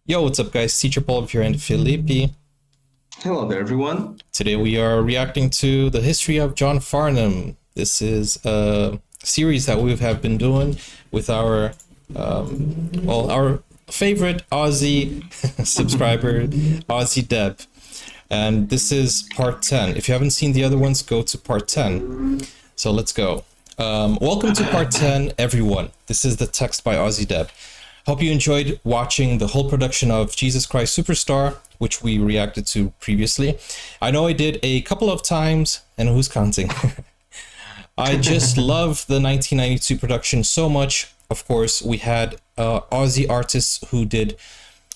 Yo, what's up guys? Teacher Paul here and Felipe. Hello there everyone. Today we are reacting to the history of John Farnham. This is a series that we have been doing with our our favorite Aussie subscriber, Aussie Deb. And this is part 10. If you haven't seen the other ones, go to part 10. So let's go. Welcome to part 10, everyone. This is the text by Aussie Deb. Hope you enjoyed watching the whole production of Jesus Christ Superstar, which we reacted to previously. I know I did a couple of times, and who's counting? I just love the 1992 production so much. Of course, we had Aussie artists who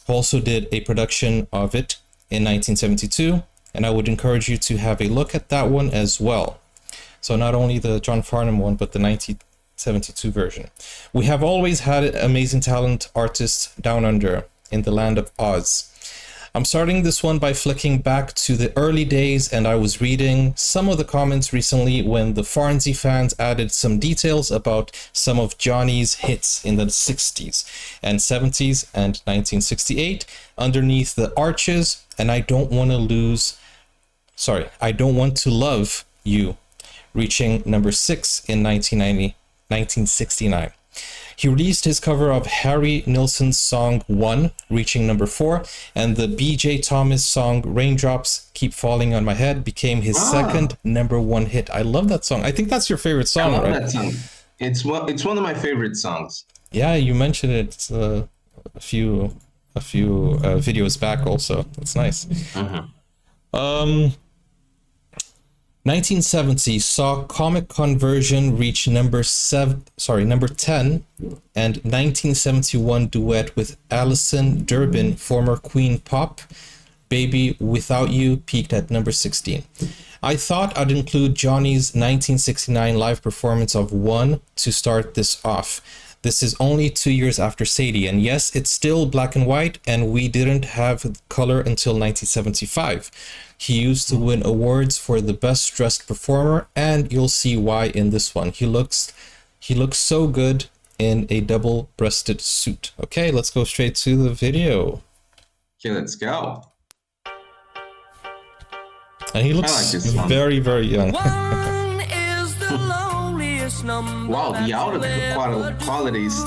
also did a production of it in 1972, and I would encourage you to have a look at that one as well. So not only the John Farnham one, but the 1972 version. We have always had amazing talent artists down under in the land of Oz. I'm starting this one by flicking back to the early days, and I was reading some of the comments recently when the Farnsey fans added some details about some of Johnny's hits in the 60s and 70s and 1968 underneath the arches, and I don't want to love you, reaching number 6 in 1969. He released his cover of Harry Nilsson's song 1, reaching number 4, and the B.J. Thomas song Raindrops Keep Falling on My Head became his second number 1 hit. I love that song. I think that's your favorite song, right? I love that song. It's one of my favorite songs. Yeah, you mentioned it a few videos back also. That's nice. 1970 saw Comic Conversion reach number 10, and 1971 duet with Alison Durbin, former Queen Pop, Baby Without You, peaked at number 16. I thought I'd include Johnny's 1969 live performance of One to start this off. This is only 2 years after Sadie, and yes, it's still black and white, and we didn't have color until 1975. He used to win awards for the best dressed performer, and you'll see why in this one. He looks so good in a double-breasted suit. Okay, let's go straight to the video. Okay, let's go. And he looks very, very young. Wow, the audio quality is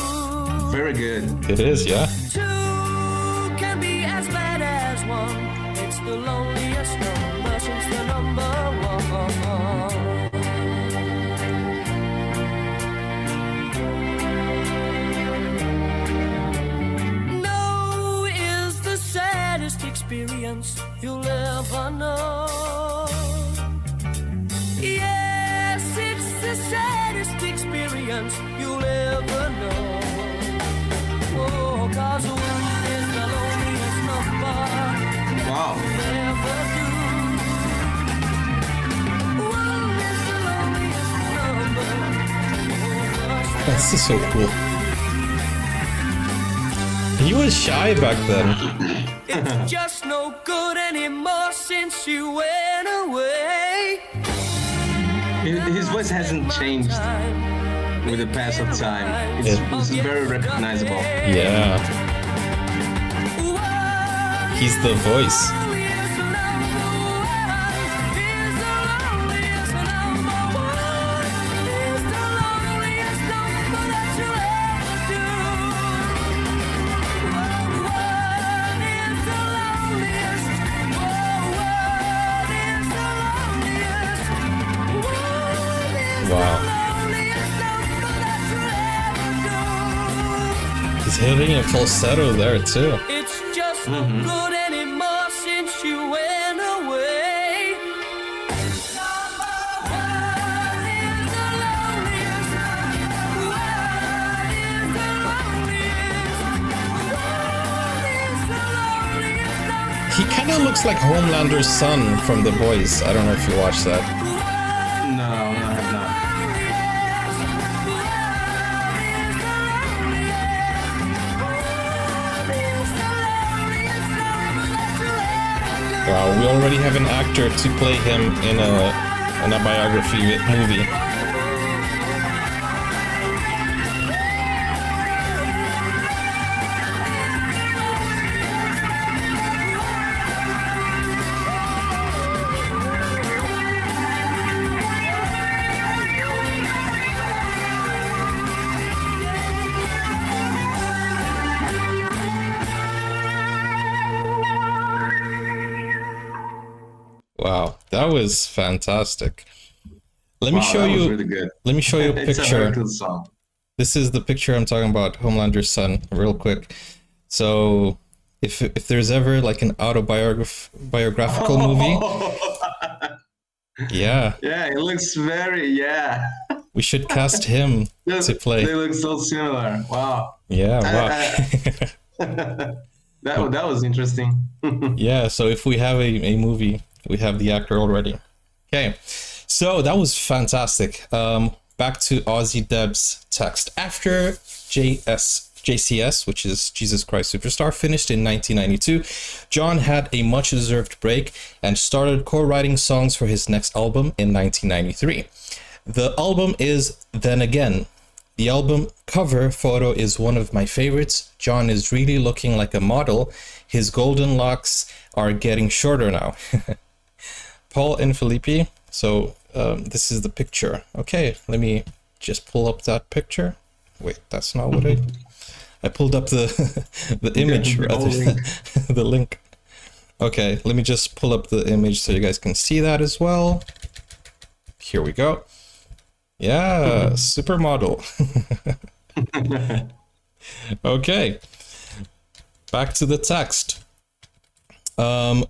very good. It is, yeah. Two can be as bad as one. It's the loneliest number since the number one. No is the saddest experience you'll ever know. Yes, it's the saddest experience you'll ever know. Oh, 'cause one is the loneliest number. Wow. You'll ever do. One is the loneliest number. This is so cool. He was shy back then. It's just no good anymore since you went away. His voice hasn't changed with the pass of time. It's very recognizable. Yeah. He's the voice. Wow. He's hitting a falsetto there too. It's just no good anymore since you went away. He kind of looks like Homelander's son from The Boys. I don't know if you watched that. No, I have not. Wow, we already have an actor to play him in a biography movie. Wow, that was fantastic. Let me Wow, show that was you. really good. Let me show you a It's a very picture. good song. This is the picture I'm talking about, Homelander's son, real quick. So, if there's ever like an biographical movie, yeah, Yeah, it looks very, yeah. we should cast him to play. They look so similar. Wow. Yeah, wow. That was interesting. Yeah, so if we have a movie, we have the actor already. Okay, so that was fantastic. Back to Ozzy Deb's text. After JCS, which is Jesus Christ Superstar, finished in 1992, John had a much-deserved break and started co-writing songs for his next album in 1993. The album is Then Again. The album cover photo is one of my favorites. John is really looking like a model. His golden locks are getting shorter now. Paul and Felipe. So this is the picture. Okay, let me just pull up that picture. Wait, that's not what I pulled up the the image rather than the link. Okay, let me just pull up the image so you guys can see that as well. Here we go. Yeah, supermodel. Okay, back to the text.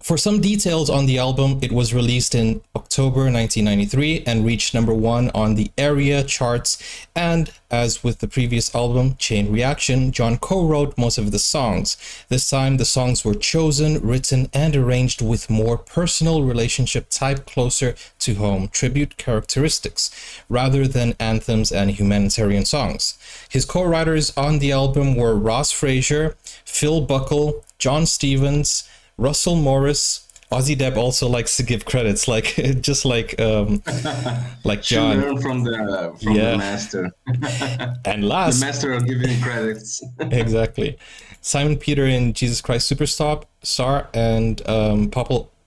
For some details on the album, it was released in October 1993 and reached #1 on the ARIA charts. And as with the previous album, Chain Reaction, John co-wrote most of the songs. This time, the songs were chosen, written, and arranged with more personal relationship type, closer to home tribute characteristics, rather than anthems and humanitarian songs. His co-writers on the album were Ross Frazier, Phil Buckle, John Stevens, Russell Morris. Ozzy Deb also likes to give credits, like just like John. Learn from the master. And last, the master of giving credits. Exactly, Simon Peter in Jesus Christ Superstar, and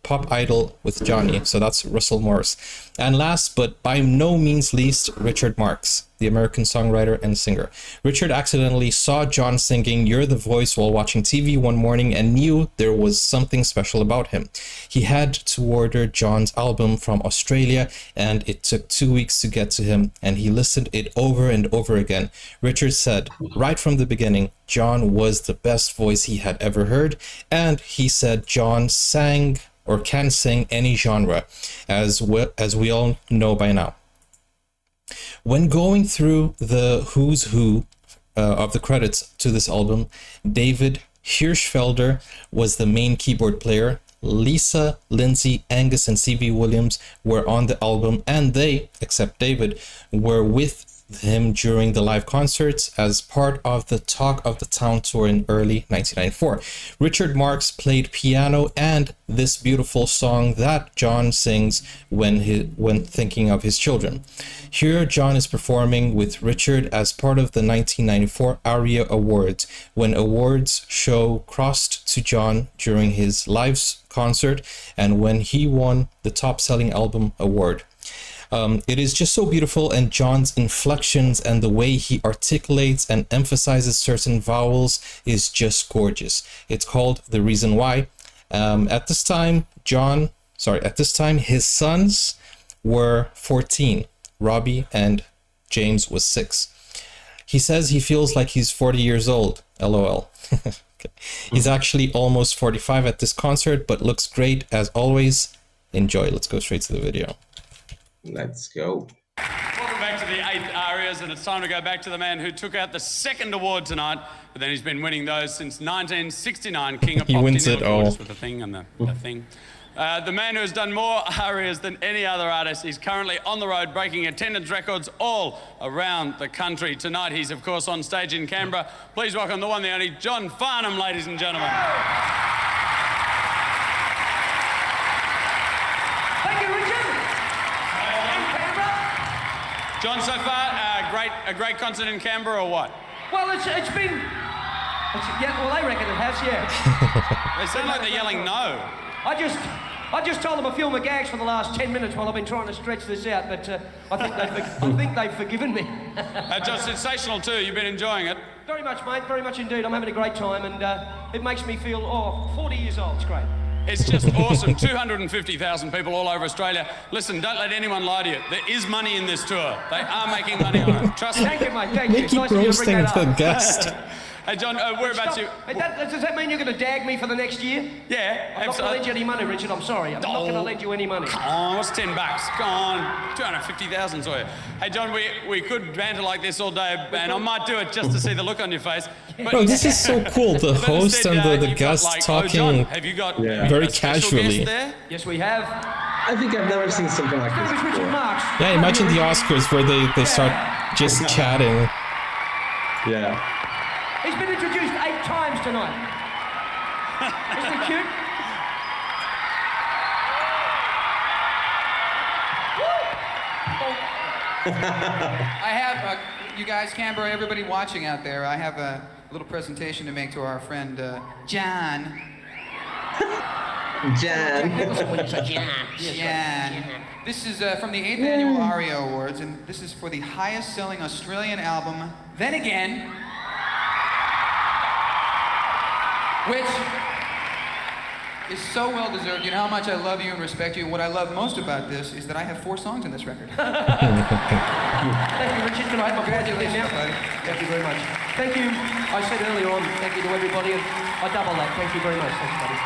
Pop Idol with Johnny. So that's Russell Morris. And last but by no means least, Richard Marx, the American songwriter and singer. Richard accidentally saw John singing You're the Voice while watching TV one morning and knew there was something special about him. He had to order John's album from Australia, and it took 2 weeks to get to him, and he listened it over and over again. Richard said, right from the beginning, John was the best voice he had ever heard, and he said John sang or can sing any genre, as we all know by now. When going through the who's who of the credits to this album, David Hirschfelder was the main keyboard player. Lisa, Lindsay, Angus, and C.V. Williams were on the album, and they, except David, were with him during the live concerts as part of the Talk of the Town tour in early 1994. Richard Marx played piano and this beautiful song that John sings when thinking of his children. Here John is performing with Richard as part of the 1994 ARIA Awards, when awards show crossed to John during his live concert and when he won the top selling album award. It is just so beautiful, and John's inflections and the way he articulates and emphasizes certain vowels is just gorgeous. It's called The Reason Why. At this time, his sons were 14. Robbie and James was 6. He says he feels like he's 40 years old. LOL. Okay. He's actually almost 45 at this concert, but looks great as always. Enjoy. Let's go straight to the video. Let's go. Welcome back to the 8th ARIAs, and it's time to go back to the man who took out the 2nd award tonight, but then he's been winning those since 1969, King of Pop. He wins it all. With the thing and the thing. The man who has done more ARIAs than any other artist. He's currently on the road breaking attendance records all around the country. Tonight he's of course on stage in Canberra. Please welcome the one, the only, John Farnham, ladies and gentlemen. Thank you, Richard. John, so far, a great concert in Canberra or what? Well, it's been... yeah, well, they reckon it has, yeah. They sound like they're yelling no. I just told them a few of my gags for the last 10 minutes while I've been trying to stretch this out, but I think they've forgiven me. Just sensational too, you've been enjoying it. Very much, mate, very much indeed. I'm having a great time, and it makes me feel, 40 years old. It's great. It's just awesome. 250,000 people all over Australia. Listen, don't let anyone lie to you. There is money in this tour. They are making money on it. Trust me. Thank you, mate. Thank you. They It's keep nice of you to roasting bring that the up. guest. Hey, John, whereabouts you? Hey, does that mean you're going to dag me for the next year? Yeah, I'm not going to lend you any money, Richard. I'm sorry. I'm not going to lend you any money. Come on, what's $10? Go on, 250,000 for you. Hey, John, we could banter like this all day, and I might do it just to see the look on your face. But Bro, this is so cool. The but host instead, and the you've got, guest like, talking Oh, John, have you got very a special casually. guest there? Yes, we have. I think I've never seen something like It this was Richard before. Marx. Yeah, imagine the Oscars where they start just chatting. Yeah. He's been introduced 8 times tonight. Isn't it cute? I have, you guys, Canberra, everybody watching out there, I have a little presentation to make to our friend John. Jan. John. This is from the 8th Annual ARIA Awards, and this is for the highest selling Australian album, Then Again, which is so well deserved. You know how much I love you and respect you. What I love most about this is that I have 4 songs in this record. Thank you, Richard. Can I have my Congratulations, now? buddy. Thank you very much. Thank you. I said earlier on, thank you to everybody, and I double that. Thank you very much. Thanks, buddy.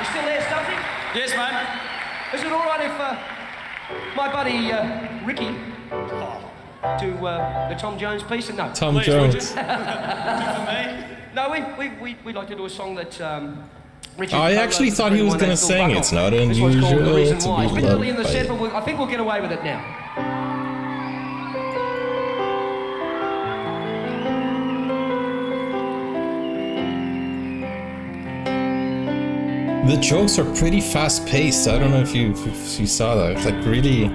You still there, Stumpy? Yes, mate. Is it all right if my buddy Ricky do the Tom Jones piece? And no. Tom Please, would you? Jones. No, we like to do a song that Richard. I actually thought he was gonna sing It's Not Unusual This one's called The Reason to Why. Be It's been early in the Loved set, by but I think we'll get away with it now. The jokes are pretty fast paced. I don't know if you saw that. It's like really.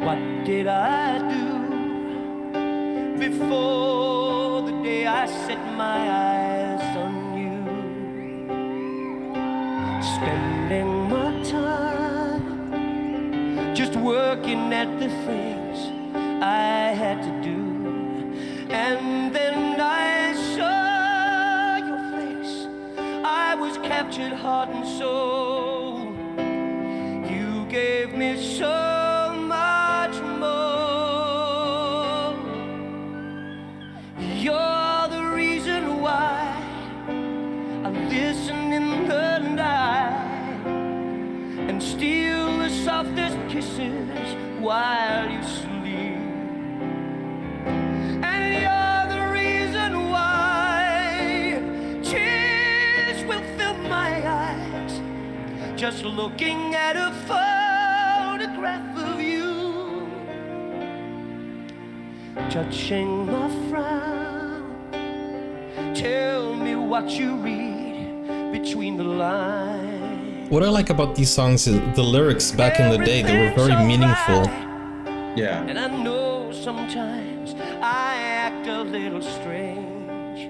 What did I do before the day I set my eyes on you? Spending my time just working at the things I had to do. And then I saw your face. I was captured heart and soul. You gave me so much more. You're the reason why I listen in the night and steal the softest kisses while you sleep. And you're the reason why tears will fill my eyes just looking at a photograph of you, touching my frown. Tell me what you read between the lines. What I like about these songs is the lyrics back in the day. They were very meaningful. Yeah. And I know sometimes I act a little strange.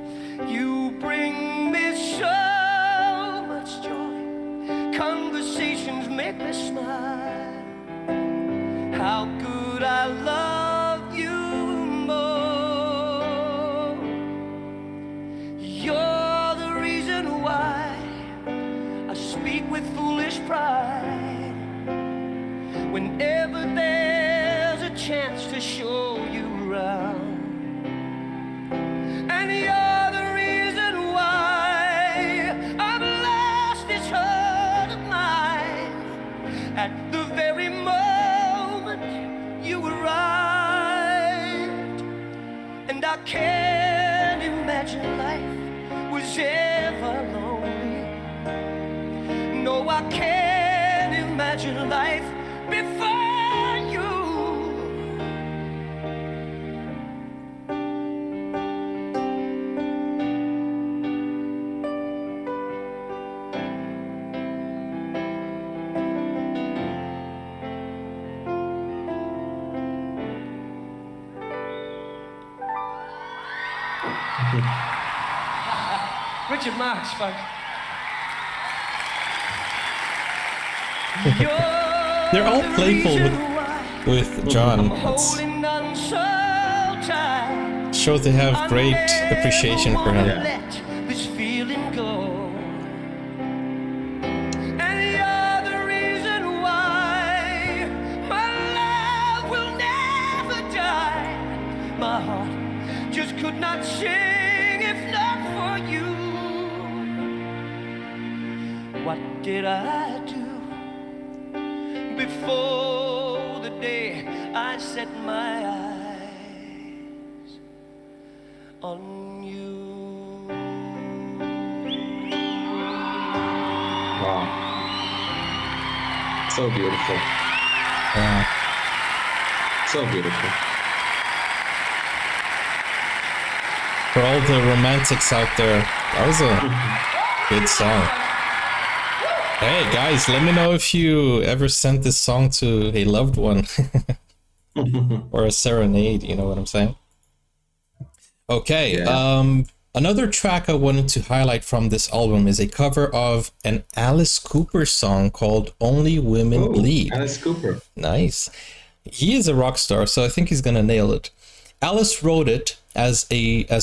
You bring me so much joy. Conversations make me smile. How could I love you more? You're the reason why I speak with foolish pride. Whenever there's a chance to show you around. And you're the reason why I've lost this heart of mine. At the very moment you arrived. And I can't imagine life was ever lonely. No, I can't imagine life before you. Richard Marx, folks. They're all playful with John. It's Holding on so tight. shows they have great appreciation for him. Let this feeling go. And you're the reason why my love will never die. My heart just could not sing if not for you. What did I do before the day I set my eyes on you? Wow. So beautiful. Yeah. So beautiful. For all the romantics out there, that was a good song. Hey guys, let me know if you ever sent this song to a loved one or a serenade, you know what I'm saying? Okay, Yeah. another track I wanted to highlight from this album is a cover of an Alice Cooper song called Only Women Oh, Bleed. Alice Cooper. Nice. He is a rock star, so I think he's gonna nail it. Alice wrote it as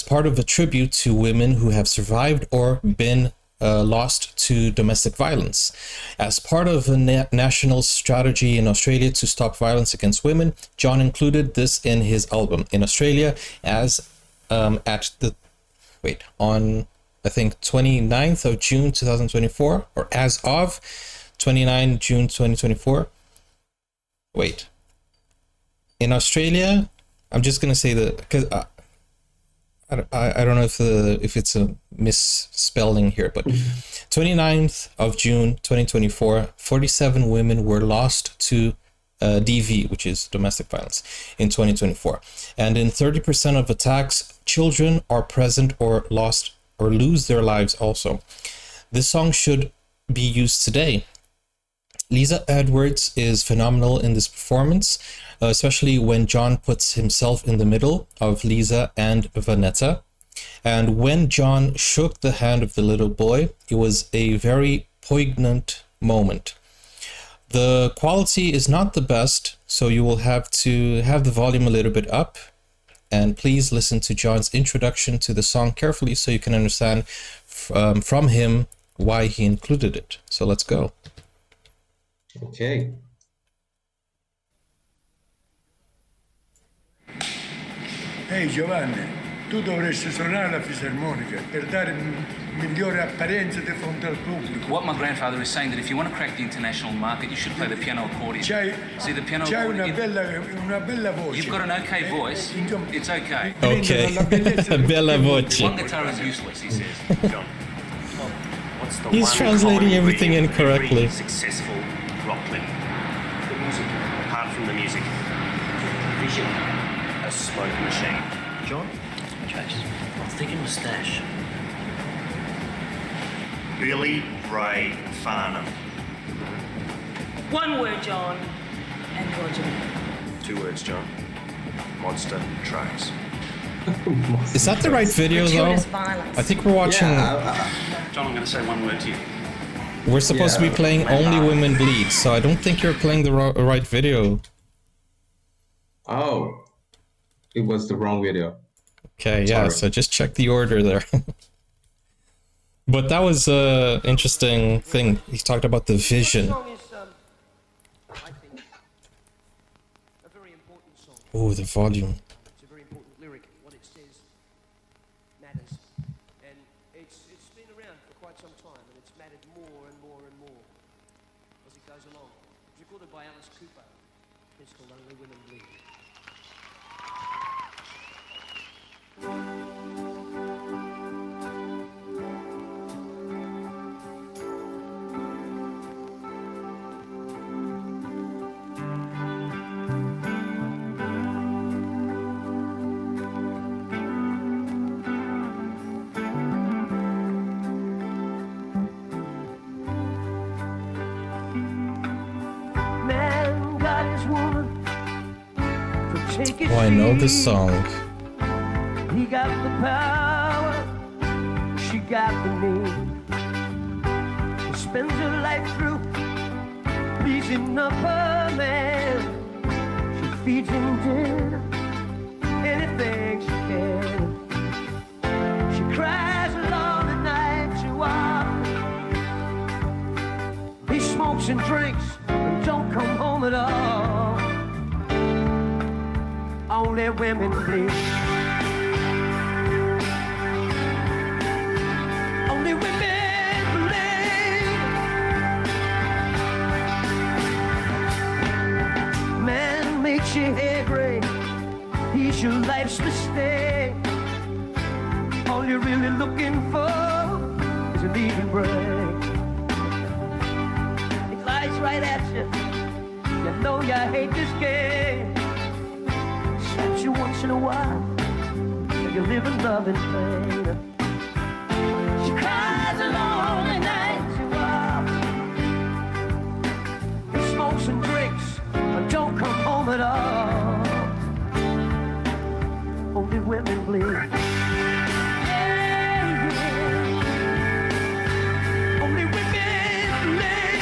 part of a tribute to women who have survived or been lost to domestic violence. As part of a national strategy in Australia to stop violence against women, John included this in his album. In Australia, as on I think 29th of June 2024, or as of 29 June 2024. Wait. In Australia, I'm just gonna say that because I don't know if it's a misspelling here, but 29th of June 2024, 47 women were lost to DV, which is domestic violence, in 2024. And in 30% of attacks, children are present or lost or lose their lives also. This song should be used today. Lisa Edwards is phenomenal in this performance, especially when John puts himself in the middle of Lisa and Vanetta. And when John shook the hand of the little boy, it was a very poignant moment. The quality is not the best, so you will have to have the volume a little bit up. And please listen to John's introduction to the song carefully so you can understand from him why he included it. So let's go. Okay. Ehi Giovanni, tu dovresti suonare la fisarmonica per dare migliore apparenza di fronte al pubblico. What my grandfather is saying that if you want to crack the international market, you should play the piano accordion. See the piano C'hai accordion. una bella voce. You've got an okay voice. It's okay. Okay, bella voce. One guitar is useless, he says. John, what's the He's one translating common everything ingredient of every incorrectly. Successful rock clip. The music. Apart from the music. Vision. A smoke machine. John? Chase, I'm thinking moustache. Billy Ray Farnham. One word, John. Androgyny. 2 words, John. Monster trucks. Is that the right video though? Gratuitous violence. I think we're watching. John, I'm going to say one word to you. We're supposed to be playing Only Women Bleed, so I don't think you're playing the right video. Oh, it was the wrong video. Okay, yeah, Sorry. so just check the order there. But that was an interesting thing. He talked about the vision. Song is, I think, a very important song. Oh, the volume. It's a very important lyric. What it says matters, and it's been around for quite some time, and it's mattered more and more and more as it goes along. It's recorded by Alice Cooper. It's called Only Women Bleed. Man got his woman to take his Oh, I know this seat. song. He got the power, she got the need. He spends her life through pleasing up her man. She feeds him dinner, anything she can. She cries alone at night too often. He smokes and drinks and don't come home at all. Only women bleed. Only women bleed. Man makes your hair gray. He's your life's mistake. All you're really looking for is an even break. It flies right at you. You know you hate this game. Slaps you once in a while, so you live in love and pain. She cries alone at night too often. He smokes and drinks, but don't come home at all. Only women bleed. Only women bleed.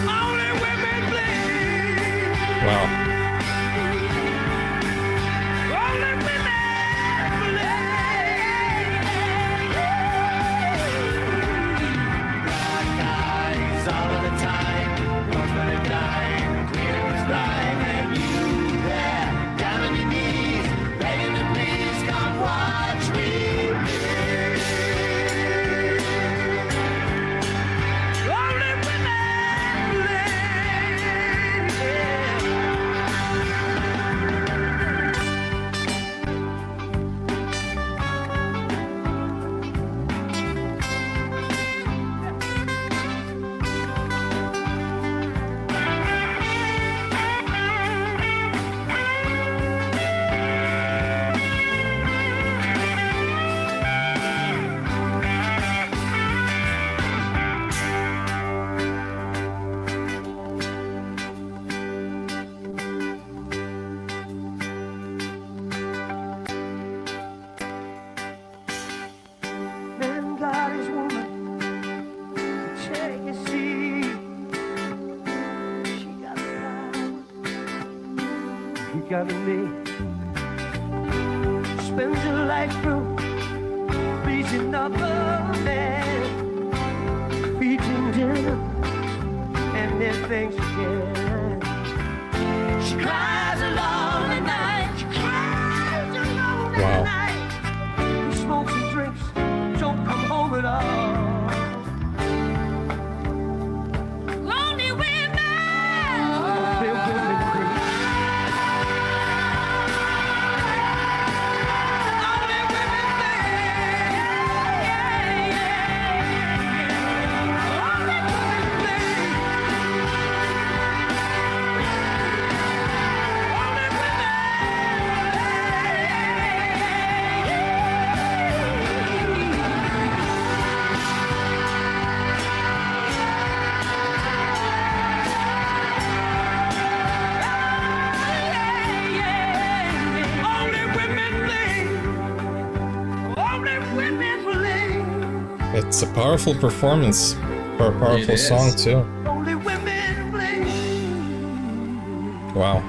Only women bleed. Wow. Only women bleed. Guys all of the time. What's gonna die? Clear's blind and you there down on your knees, begging to please come watch me bleed. Only women bleed. Man got his woman, check and see. She got the power, he got me. Spends her life through pleasing up a man, feeding dinner, and then things again. She cries alone at night. She cries alone Wow. at night. He smokes and drinks, don't come home at all. Lonely women. Only women bleed. Only women bleed. Only women bleed. Only women bleed. Only women bleed. It's a powerful performance for a powerful It is. song too. Only women bleed. Wow.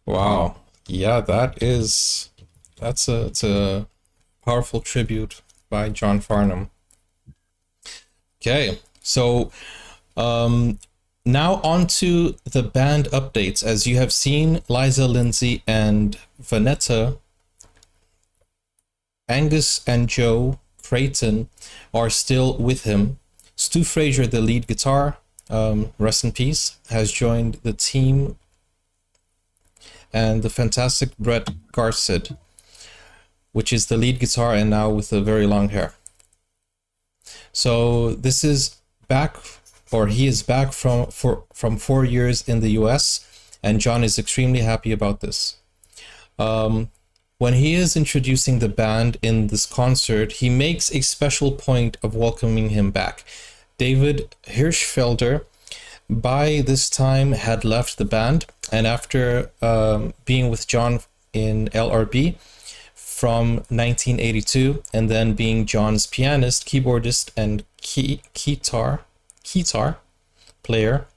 Wow. Yeah, it's a powerful tribute by John Farnham. Okay, so now on to the band updates. As you have seen, Liza, Lindsay, and Vanetta, Angus and Joe Creighton are still with him. Stu Frazier, the lead guitar, rest in peace, has joined the team, and the fantastic Brett Garcid, which is the lead guitar and now with the very long hair. So this is back, or he is back from 4 years in the US, and John is extremely happy about this. When he is introducing the band in this concert, he makes a special point of welcoming him back. David Hirschfelder, by this time, had left the band, and after being with John in LRB, from 1982, and then being John's pianist, keyboardist, and guitar player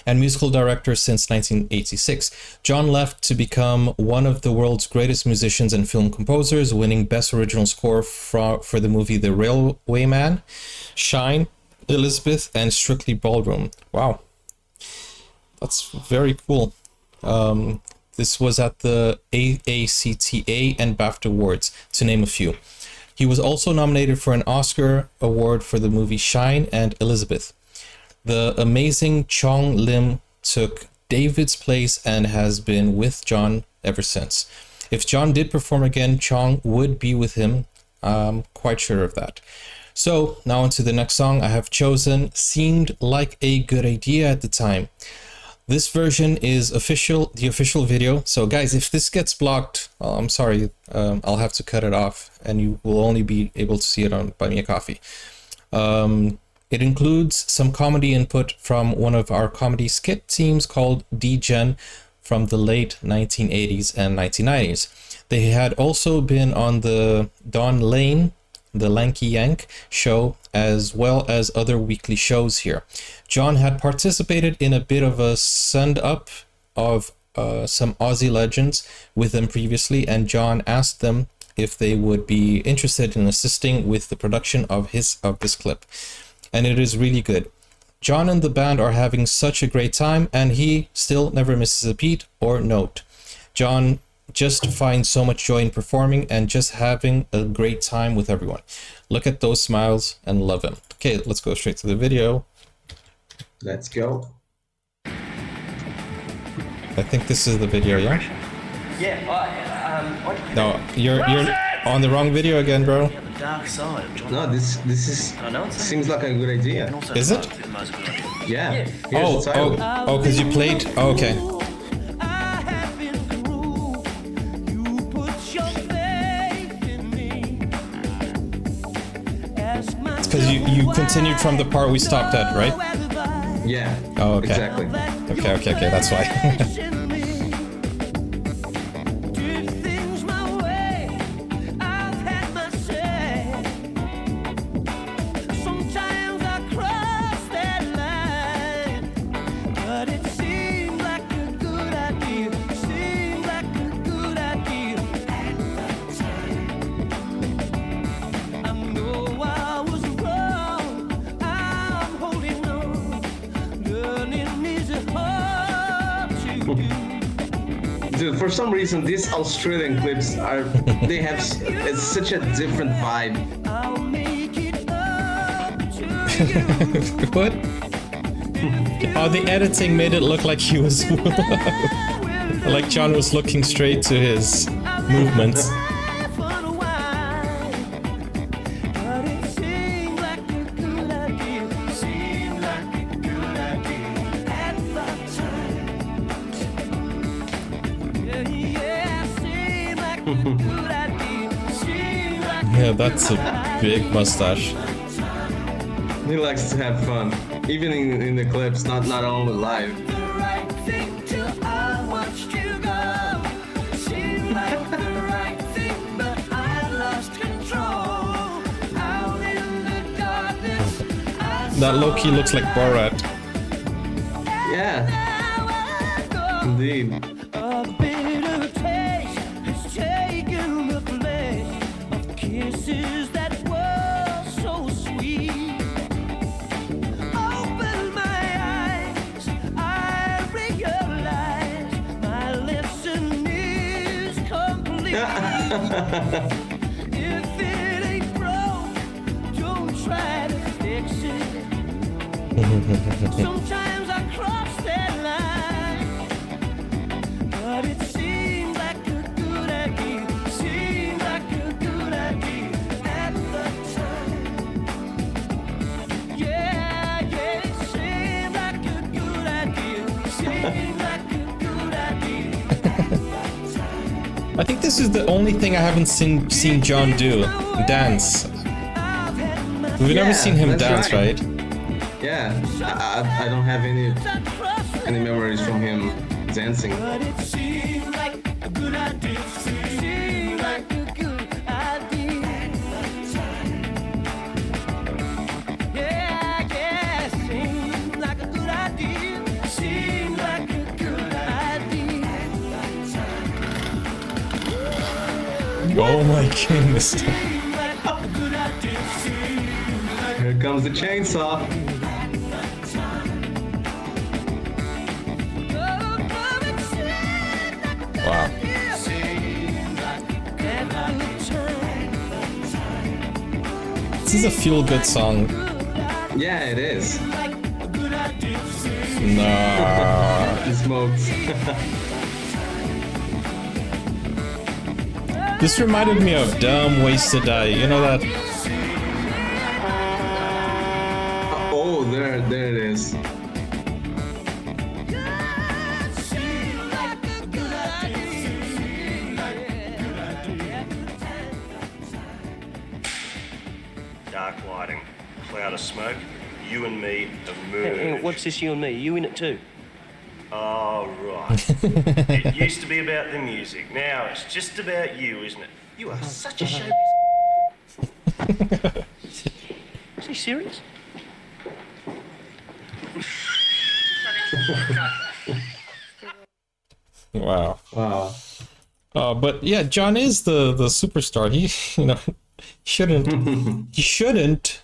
and musical director since 1986. John left to become one of the world's greatest musicians and film composers, winning Best Original Score for the movie The Railwayman, Shine, Elizabeth, and Strictly Ballroom. Wow, that's very cool. This was at the AACTA and BAFTA Awards, to name a few. He was also nominated for an Oscar award for the movie Shine and Elizabeth. The amazing Chong Lim took David's place and has been with John ever since. If John did perform again, Chong would be with him. I'm quite sure of that. So now onto the next song I have chosen. Seemed like a good idea at the time. This version is the official video. So guys, if this gets blocked, well, I'm sorry, I'll have to cut it off and you will only be able to see it on Buy Me a Coffee. It includes some comedy input from one of our comedy skit teams called D-Gen from the late 1980s and 1990s. They had also been on the Don Lane, the Lanky Yank show, as well as other weekly shows here. John had participated in a bit of a send-up of some Aussie legends with them previously, and John asked them if they would be interested in assisting with the production of this clip. And it is really good. John and the band are having such a great time, and he still never misses a beat or note. John just finds so much joy in performing and just having a great time with everyone. Look at those smiles and love him. Okay, let's go straight to the video. Let's go. I think this is the video, yeah? Yeah, No, you're on the wrong video again, bro. Dark side of John. No, this is seems like a good idea. Is it? Yeah. Oh, because you played. Oh, okay. It's because you continued from the part we stopped at, right? Yeah. Oh, okay. Exactly. Okay. That's why. Dude, for some reason, these Australian clips they have it's such a different vibe. What? Oh, the editing made it look like he was like John was looking straight to his movements. Yeah, that's a big mustache. He likes to have fun, even in the clips, not only live. That low-key looks like Borat. Yeah, indeed. If it ain't broke, don't try to fix it. Sometimes I cross that line, but it seemed like a good idea. Seemed like a good idea at the time. Yeah, it seemed like a good idea. Seemed like a good idea at the time. I think this is the only thing I haven't seen John do. Dance. We've never seen him dance, right? Yeah, I don't have any memories from him dancing. But it seemed like a good idea. Seemed like Oh my goodness. Here comes the chainsaw. Wow. This is a feel-good song. Yeah, it is. Nah. He smokes. This reminded me of Dumb Ways to Die. You know that? Oh, there it is. Dark lighting, cloud of smoke, you and me have moved. Hang on, what's this you and me? You in it too? Oh, right. It used to be about the music. Now it's just about you, isn't it? You are such a show. Is he serious? Wow. Wow. But yeah, John is the superstar. He, you know, he shouldn't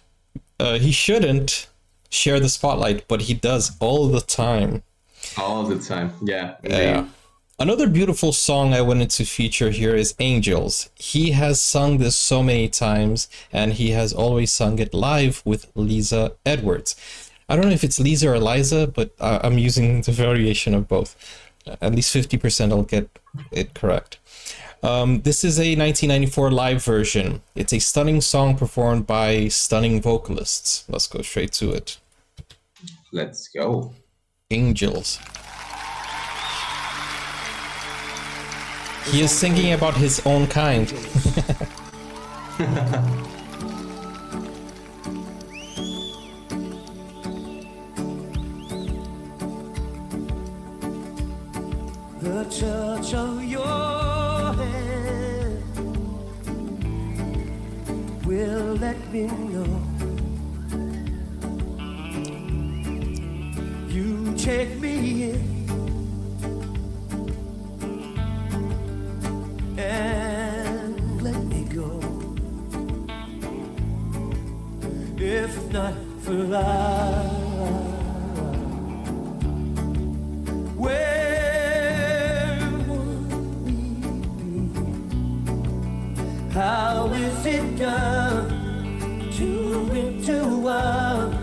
share the spotlight, but he does all the time. All the time, yeah. Yeah. Another beautiful song I wanted to feature here is Angels. He has sung this so many times, and he has always sung it live with Lisa Edwards. I don't know if it's Lisa or Liza, but I'm using the variation of both. At least 50% I'll get it correct. This is a 1994 live version. It's a stunning song performed by stunning vocalists. Let's go straight to it. Let's go. Angels. He is singing about his own kind. The touch of your hand will let me know you take me in and let me go. If not for love, where would we be? How is it done to interrupt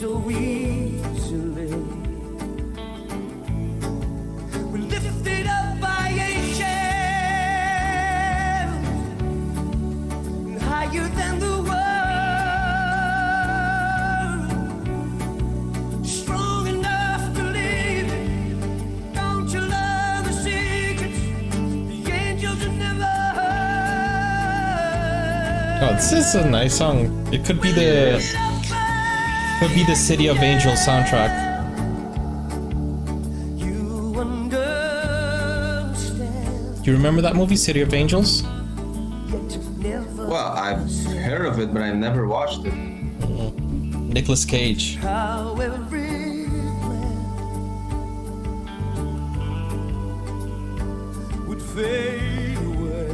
so easily? We're lifted up by angels, higher than the world, strong enough to live. Don't you love the secrets the angels have never heard? Oh, this is a nice song. It could be the City of Angels soundtrack. You understand, Do you remember that movie, City of Angels? yet never Well, I've heard of it, but I never watched it. Nicolas Cage. how every plan would fade away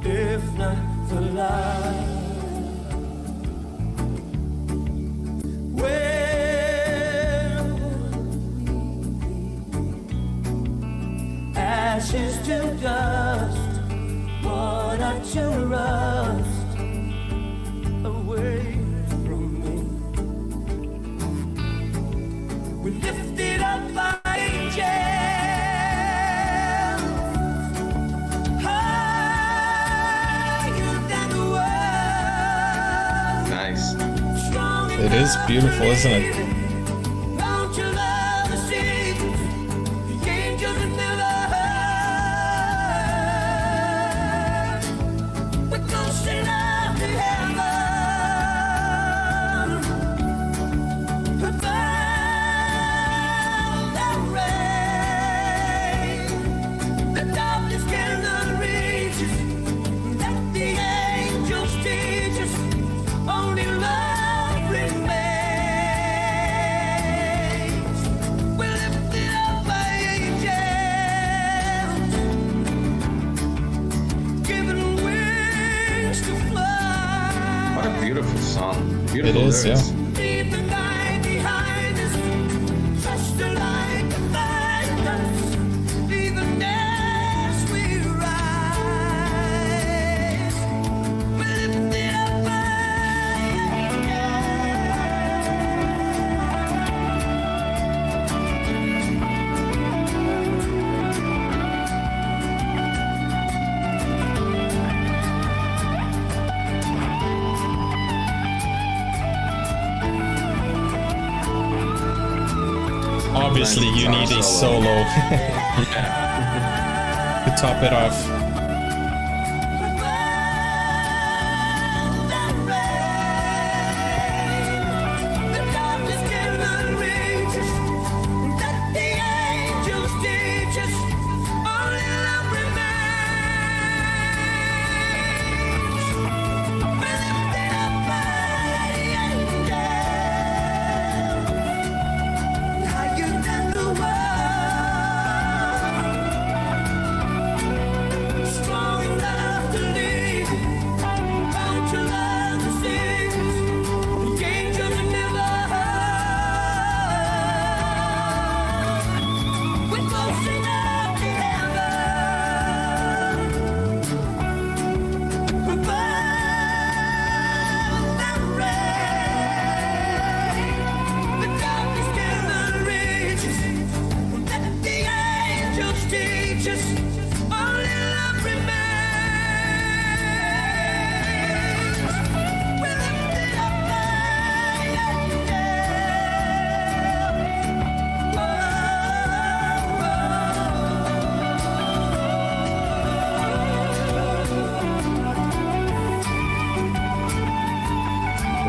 if not for love. Where would we be? Ashes to dust, water to rust, away from me. We lifted up by angels, higher than the world. Nice. It is beautiful, isn't it? Don't you love the secrets the angels have never heard? We're close enough to heaven, above the rain. The darkness cannot reach us. Let the angels teach us. Only love remains. song. It Beautiful is, yeah. lyrics. Leave the night behind us. Trust the light to find us. Even as we rise, we lift it up Obviously, you need a solo to top it off.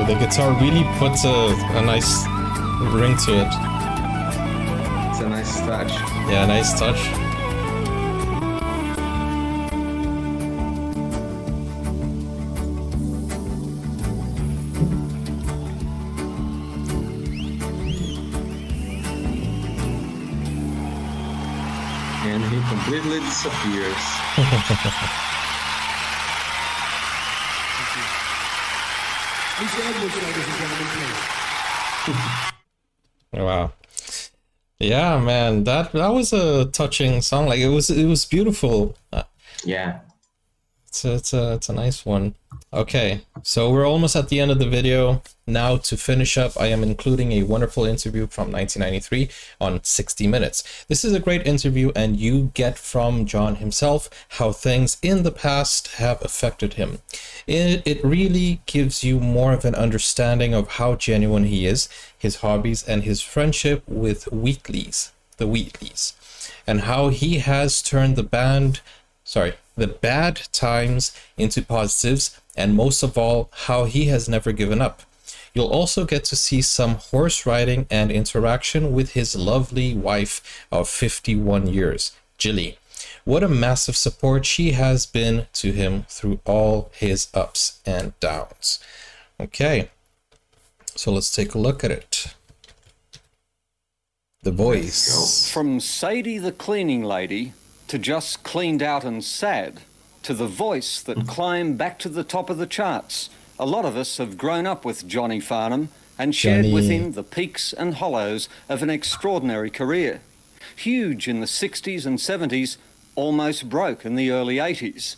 The guitar really puts a nice ring to it. It's a nice touch. Yeah, nice touch. And he completely disappears. Wow. Yeah, man, that was a touching song. Like it was beautiful. Yeah. It's a nice one. Okay, so we're almost at the end of the video. Now to finish up, I am including a wonderful interview from 1993 on 60 Minutes. This is a great interview, and you get from John himself how things in the past have affected him. It really gives you more of an understanding of how genuine he is, his hobbies, and his friendship with the Wheatleys, and how he has turned the bad times into positives, and most of all, how he has never given up. You'll also get to see some horse riding and interaction with his lovely wife of 51 years, Jilly. What a massive support she has been to him through all his ups and downs. Okay, so let's take a look at it. The voice. From Sadie the cleaning lady to just cleaned out and sad, to the voice that climbed back to the top of the charts. A lot of us have grown up with Johnny Farnham and shared with him the peaks and hollows of an extraordinary career. Huge in the 60s and 70s, almost broke in the early 80s.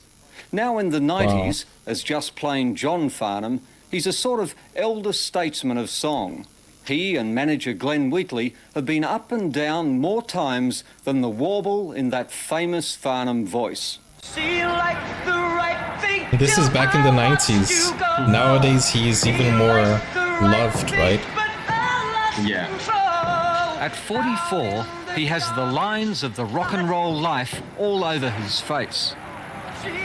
Now in the 90s, as just plain John Farnham, he's a sort of elder statesman of song. He and manager Glenn Wheatley have been up and down more times than the warble in that famous Farnham voice. This is back in the 90s. Nowadays he's even more loved, right? Yeah. At 44, he has the lines of the rock and roll life all over his face.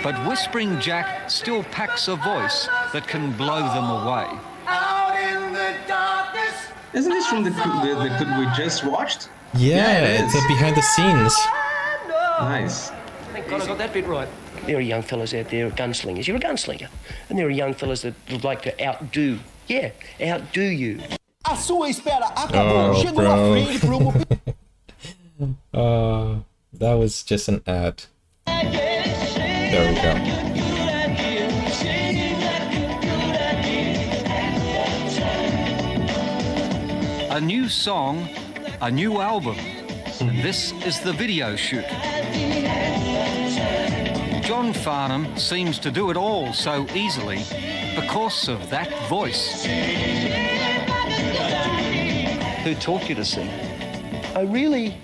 But Whispering Jack still packs a voice that can blow them away. Isn't this from the clip we just watched? Yeah, it's behind the scenes. Nice. Thank God I got that bit right. There are young fellas out there, gunslingers. You're a gunslinger. And there are young fellas that would like to outdo you. Oh, that was just an ad. There we go. A new song, a new album. And this is the video shoot. John Farnham seems to do it all so easily because of that voice. Who taught you to sing? I really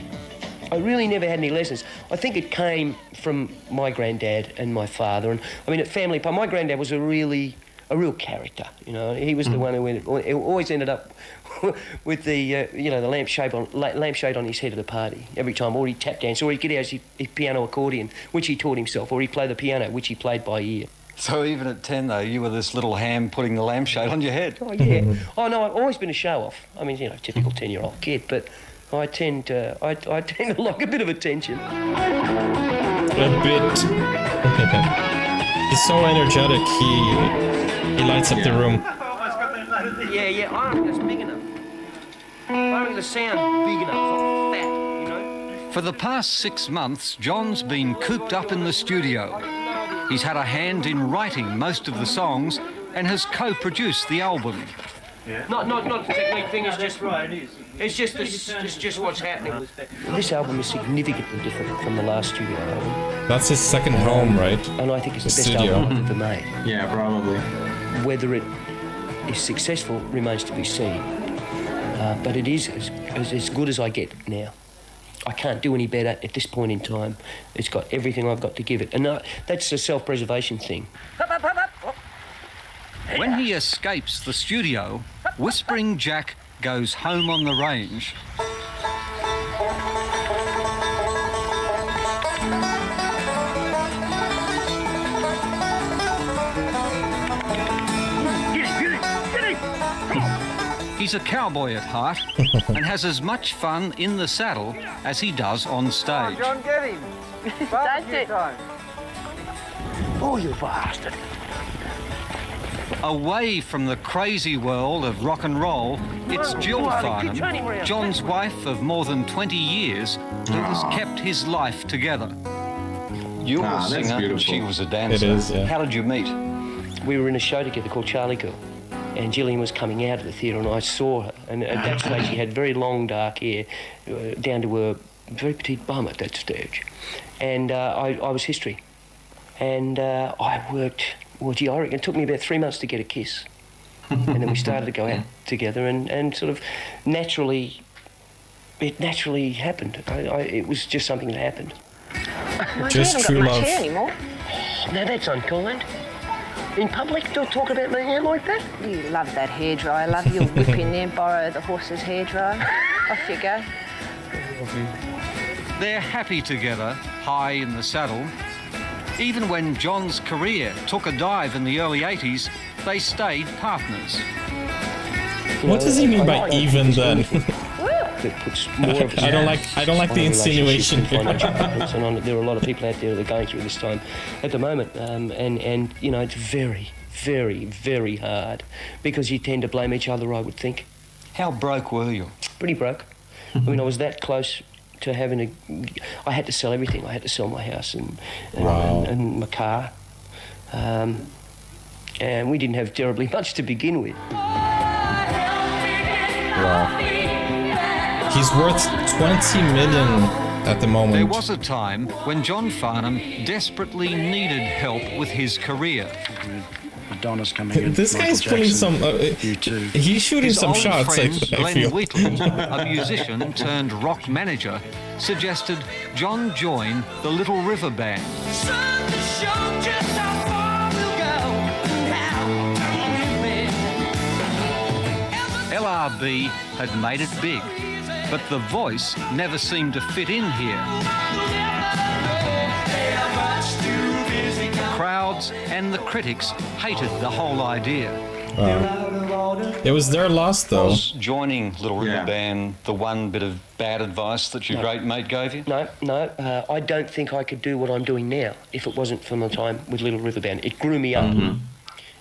never had any lessons. I think it came from my granddad and my father. And I mean, at family, my granddad was a real character. You know, he was the one who always ended up with the the lampshade on his head at a party every time, or he'd tap dance, or he'd get out his piano accordion, which he taught himself, or he'd play the piano, which he played by ear. So even at 10, though, you were this little ham putting the lampshade on your head. Oh, yeah. Oh, no, I've always been a show-off. I mean, typical 10-year-old kid, but I tend to like a bit of attention. A bit. He's so energetic, he lights up the room. Yeah, I don't think that's big enough. I don't think the sound big enough. It's not fat, you know. For the past 6 months, John's been cooped up in the studio. He's had a hand in writing most of the songs and has co-produced the album. Yeah. Not the technique thing. It's just right. It's just what's happening. This album is significantly different from the last studio album. That's his second home, right? And I think it's the best album I've ever made. Yeah, probably. Whether it is successful remains to be seen. But it is as good as I get now. I can't do any better at this point in time. It's got everything I've got to give it. And that's a self-preservation thing. When he escapes the studio, Whispering Jack goes home on the range. He's a cowboy at heart and has as much fun in the saddle as he does on stage. John, get him. That's it. Oh, you bastard. Away from the crazy world of rock and roll, it's Jill Farnham, John's wife of more than 20 years, who has kept his life together. You were a singer, she was a dancer. It is, yeah. How did you meet? We were in a show together called Charlie Girl. And Gillian was coming out of the theatre and I saw her. And at that stage she had very long dark hair down to a very petite bum at that stage. And I was history. And I worked, I reckon it took me about 3 months to get a kiss. And then we started to go out together and sort of it naturally happened. It was just something that happened. Just true love. Anymore. Now that's unkind. In public, don't talk about my hair like that. You love that hairdryer. I love your whip in there and borrow the horse's hairdryer. Off you go. They're happy together, high in the saddle. Even when John's career took a dive in the early 80s, they stayed partners. What does he mean by even then? That puts more of I don't like the insinuation here. And there are a lot of people out there that are going through this time at the moment, and it's very, very, very hard because you tend to blame each other, I would think. How broke were you? Pretty broke. I mean, I was that close to having I had to sell everything. I had to sell my house and my car, and we didn't have terribly much to begin with. Wow. He's worth 20 million at the moment. There was a time when John Farnham desperately needed help with his career. Madonna's coming in. This guy's pulling some. He's shooting his some old shots. Friend, I Glenn feel. Wheatley, a musician turned rock manager, suggested John join the Little River Band. LRB had made it big, but the voice never seemed to fit in here. Crowds and the critics hated the whole idea. It was their loss, though. Was joining Little River Band the one bit of bad advice that your great mate gave you? No. I don't think I could do what I'm doing now if it wasn't for my time with Little River Band. It grew me up.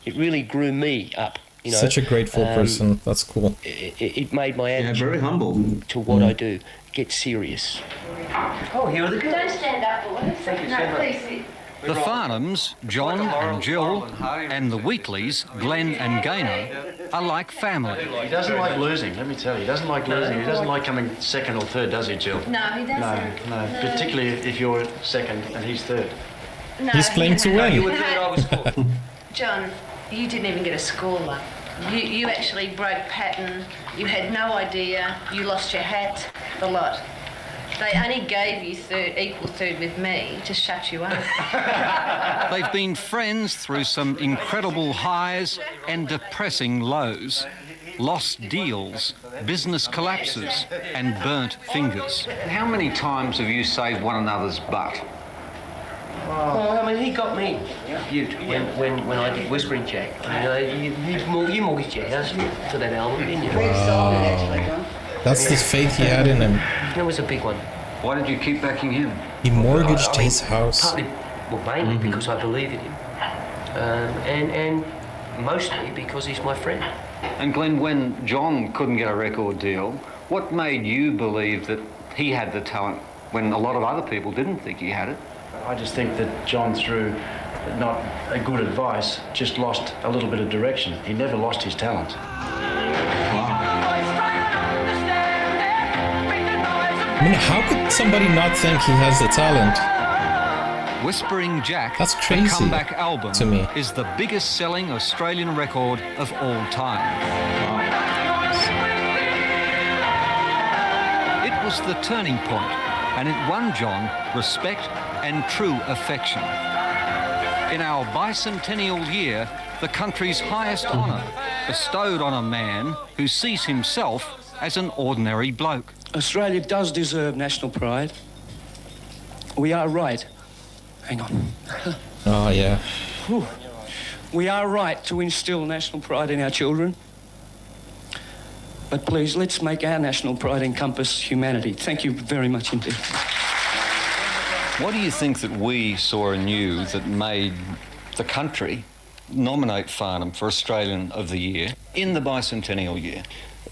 It really grew me up. You know, such a grateful person. That's cool. It made my attitude very humble to what I do get serious. Oh, here are the girls. Don't stand up, boys. Thank you so much. Please sit. The Farnhams, John and Jill, and the Wheatleys, Glenn and Gaynor, are like family. He doesn't like losing, let me tell you. He doesn't like losing. He doesn't like coming second or third, does he, Jill? No, he doesn't. No, particularly if you're second and he's third. No, He's playing to win. You were third, I was fourth. John, you didn't even get a score, love. You actually broke pattern. You had no idea. You lost your hat, the lot. They only gave you equal third with me to shut you up. They've been friends through some incredible highs and depressing lows. Lost deals, business collapses, and burnt fingers. How many times have you saved one another's butt? Well, I mean, he got me, Butte, when I did Whispering Jack. I mean, you mortgaged your house for that album, didn't you? That's the faith he had in him. That was a big one. Why did you keep backing him? He mortgaged his house. Partly, well, mainly because I believe in him. And mostly because he's my friend. And Glenn, when John couldn't get a record deal, what made you believe that he had the talent when a lot of other people didn't think he had it? I just think that John, through not a good advice, just lost a little bit of direction. He never lost his talent. I mean, how could somebody not think he has the talent? Whispering Jack, That's crazy the comeback album, to me. is the biggest selling Australian record of all time. It was the turning point, and it won John respect and true affection. In our bicentennial year, the country's highest honour, bestowed on a man who sees himself as an ordinary bloke. Australia does deserve national pride. We are right. Hang on. Oh, yeah. Whew. We are right to instill national pride in our children. But please, let's make our national pride encompass humanity. Thank you very much indeed. What do you think that we saw in you that made the country nominate Farnham for Australian of the Year in the bicentennial year?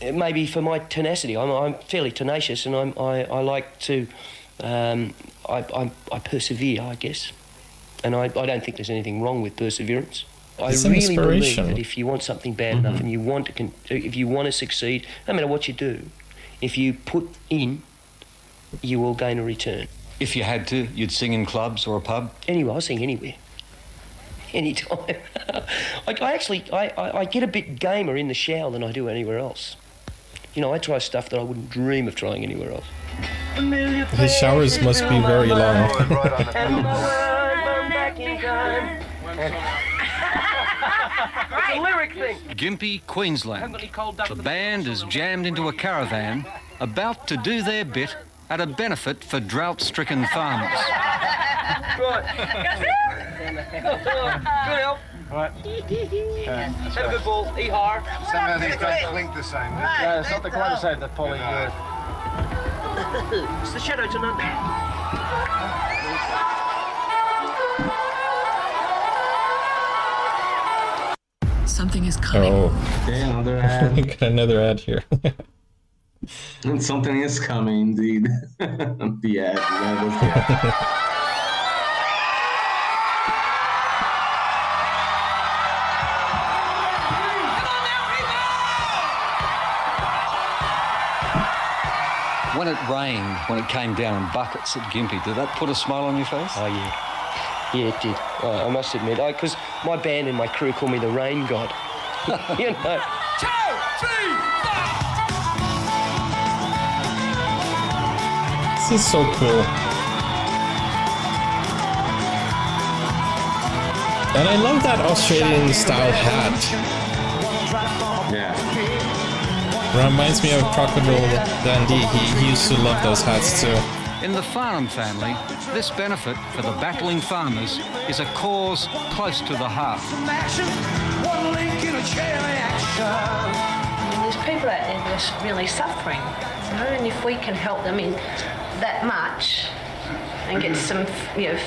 Maybe for my tenacity. I'm fairly tenacious, and I like to. I persevere, I guess, and I don't think there's anything wrong with perseverance. It's I an really believe inspiration. that if you want something bad enough and you want to, if you want to succeed, no matter what you do, if you put in, you will gain a return. If you had to, you'd sing in clubs or a pub? Anyway, I'll sing anywhere. Anytime. I get a bit gamer in the shower than I do anywhere else. You know, I try stuff that I wouldn't dream of trying anywhere else. His showers must be very long. It's a lyric thing. Gympie, Queensland. The band is jammed into a caravan about to do their bit at a benefit for drought-stricken farmers. Right. Good help. Right. Have a good ball. E-har. Somehow these don't link the same. No, it's not quite the same, the poly. It's the shadow tonight. Something is coming. Oh. Okay, another ad. Got another ad here. And something is coming, indeed. The ad. That was the ad. When it rained, when it came down in buckets at Gympie, did that put a smile on your face? Oh, yeah. Yeah, it did. I must admit. Because my band and my crew call me the rain god. You know. 2, 3, 4. This is so cool. And I love that Australian style hat. Yeah. Reminds me of Crocodile Dundee. He used to love those hats too. In the Farnham family, this benefit for the battling farmers is a cause close to the heart. There's people out there that are really suffering, you know, and if we can help them in that much and get some,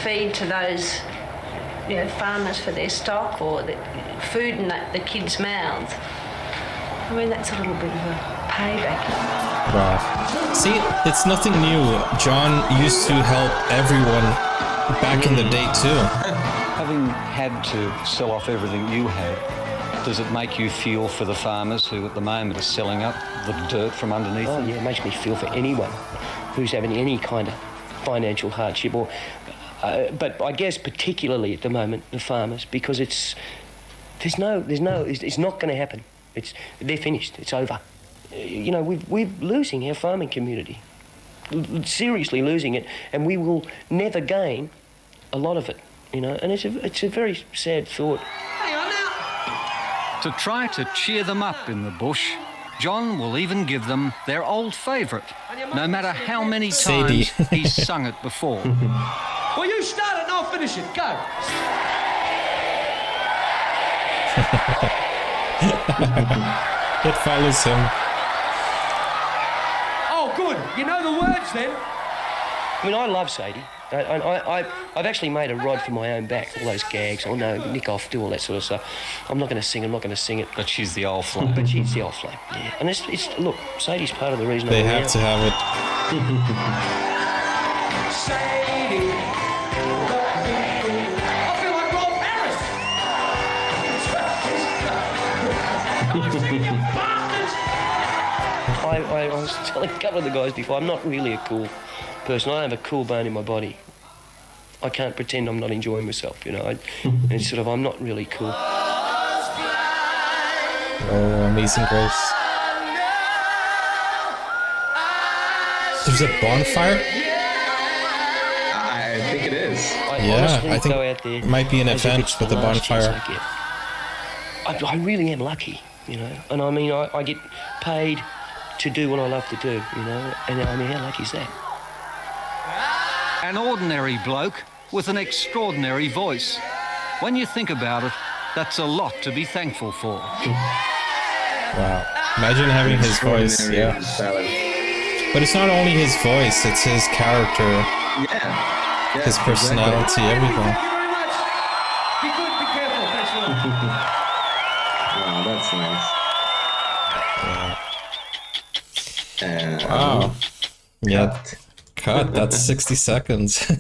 feed to those, farmers for their stock or the food in the kids' mouths, I mean, that's a little bit of a payback. Wow. See, it's nothing new. John used to help everyone back in the day too. Having had to sell off everything you had, does it make you feel for the farmers who at the moment are selling up the dirt from underneath them? Yeah, it makes me feel for anyone who's having any kind of financial hardship, or but I guess particularly at the moment the farmers, because it's not going to happen. They're finished. It's over. You know, we're losing our farming community, seriously losing it, and we will never gain a lot of it. You know, and it's a very sad thought. To try to cheer them up in the bush, John will even give them their old favourite, no matter how many Sadie. times he's sung it before. Well, you start it and I'll finish it. Go. It follows him. Oh, good. You know the words then. I mean, I love Sadie. I've actually made a rod for my own back, all those gags. Oh no, nick off, do all that sort of stuff. I'm not going to sing it. But she's the old flame. But she's the old flame, yeah. And it's look, Sadie's part of the reason They I'm have around. to have it. Sadie. I feel like Rob I was telling a couple of the guys before, I'm not really a cool person. I don't have a cool bone in my body. I can't pretend I'm not enjoying myself, you know. It's sort of, I'm not really cool. Oh, Amazing Grace. There's a bonfire? I think it is. Yeah, I think it might be an event with a bonfire. I really am lucky, you know. And I mean, I get paid to do what I love to do, you know. And I mean, how lucky is that? An ordinary bloke with an extraordinary voice. When you think about it, that's a lot to be thankful for. Wow. Imagine having his voice, yeah. But it's not only his voice, it's his character. Yeah. His personality, everything. Be good, be careful. Thanks a lot. Wow, that's nice. Wow. Yeah. Cut. That's 60 seconds.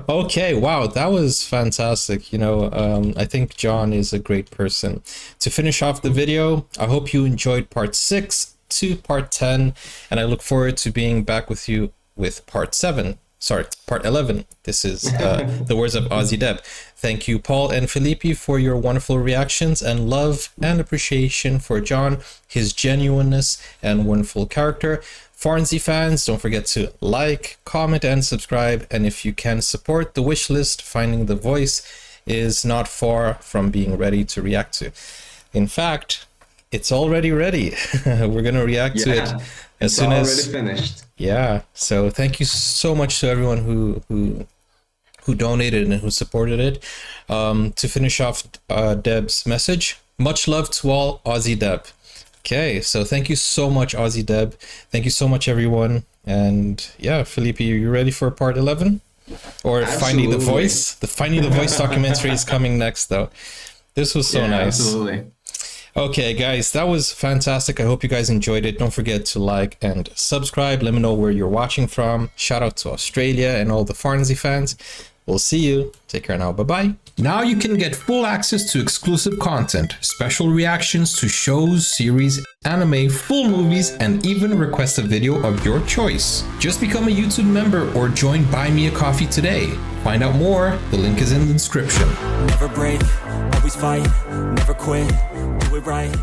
Okay. Wow. That was fantastic. You know, I think John is a great person. To finish off the video, I hope you enjoyed part 6 to part 10, and I look forward to being back with you with part 7. Sorry, part 11. This is the words of Ozzy Deb. Thank you, Paul and Felipe, for your wonderful reactions and love and appreciation for John, his genuineness and wonderful character. Farnsey fans, don't forget to like, comment, and subscribe. And if you can support the wish list, Finding the Voice is not far from being ready to react to. In fact, it's already ready. We're going to react to it as soon as... It's already finished. Yeah, so thank you so much to everyone who donated and who supported it. To finish off Deb's message, much love to all, Ozzy Deb. Okay, so thank you so much, Ozzy Deb. Thank you so much, everyone. And yeah, Felipe, are you ready for part 11? Or Absolutely. Finding the Voice? The Finding the Voice documentary is coming next, though. This was so nice. Absolutely. Okay, guys, that was fantastic. I hope you guys enjoyed it. Don't forget to like and subscribe. Let me know where you're watching from. Shout out to Australia and all the Farnsey fans. We'll see you. Take care now. Bye-bye. Now you can get full access to exclusive content, special reactions to shows, series, anime, full movies, and even request a video of your choice. Just become a YouTube member or join Buy Me a Coffee today. Find out more. The link is in the description. Never break, always fight, never quit, do it right.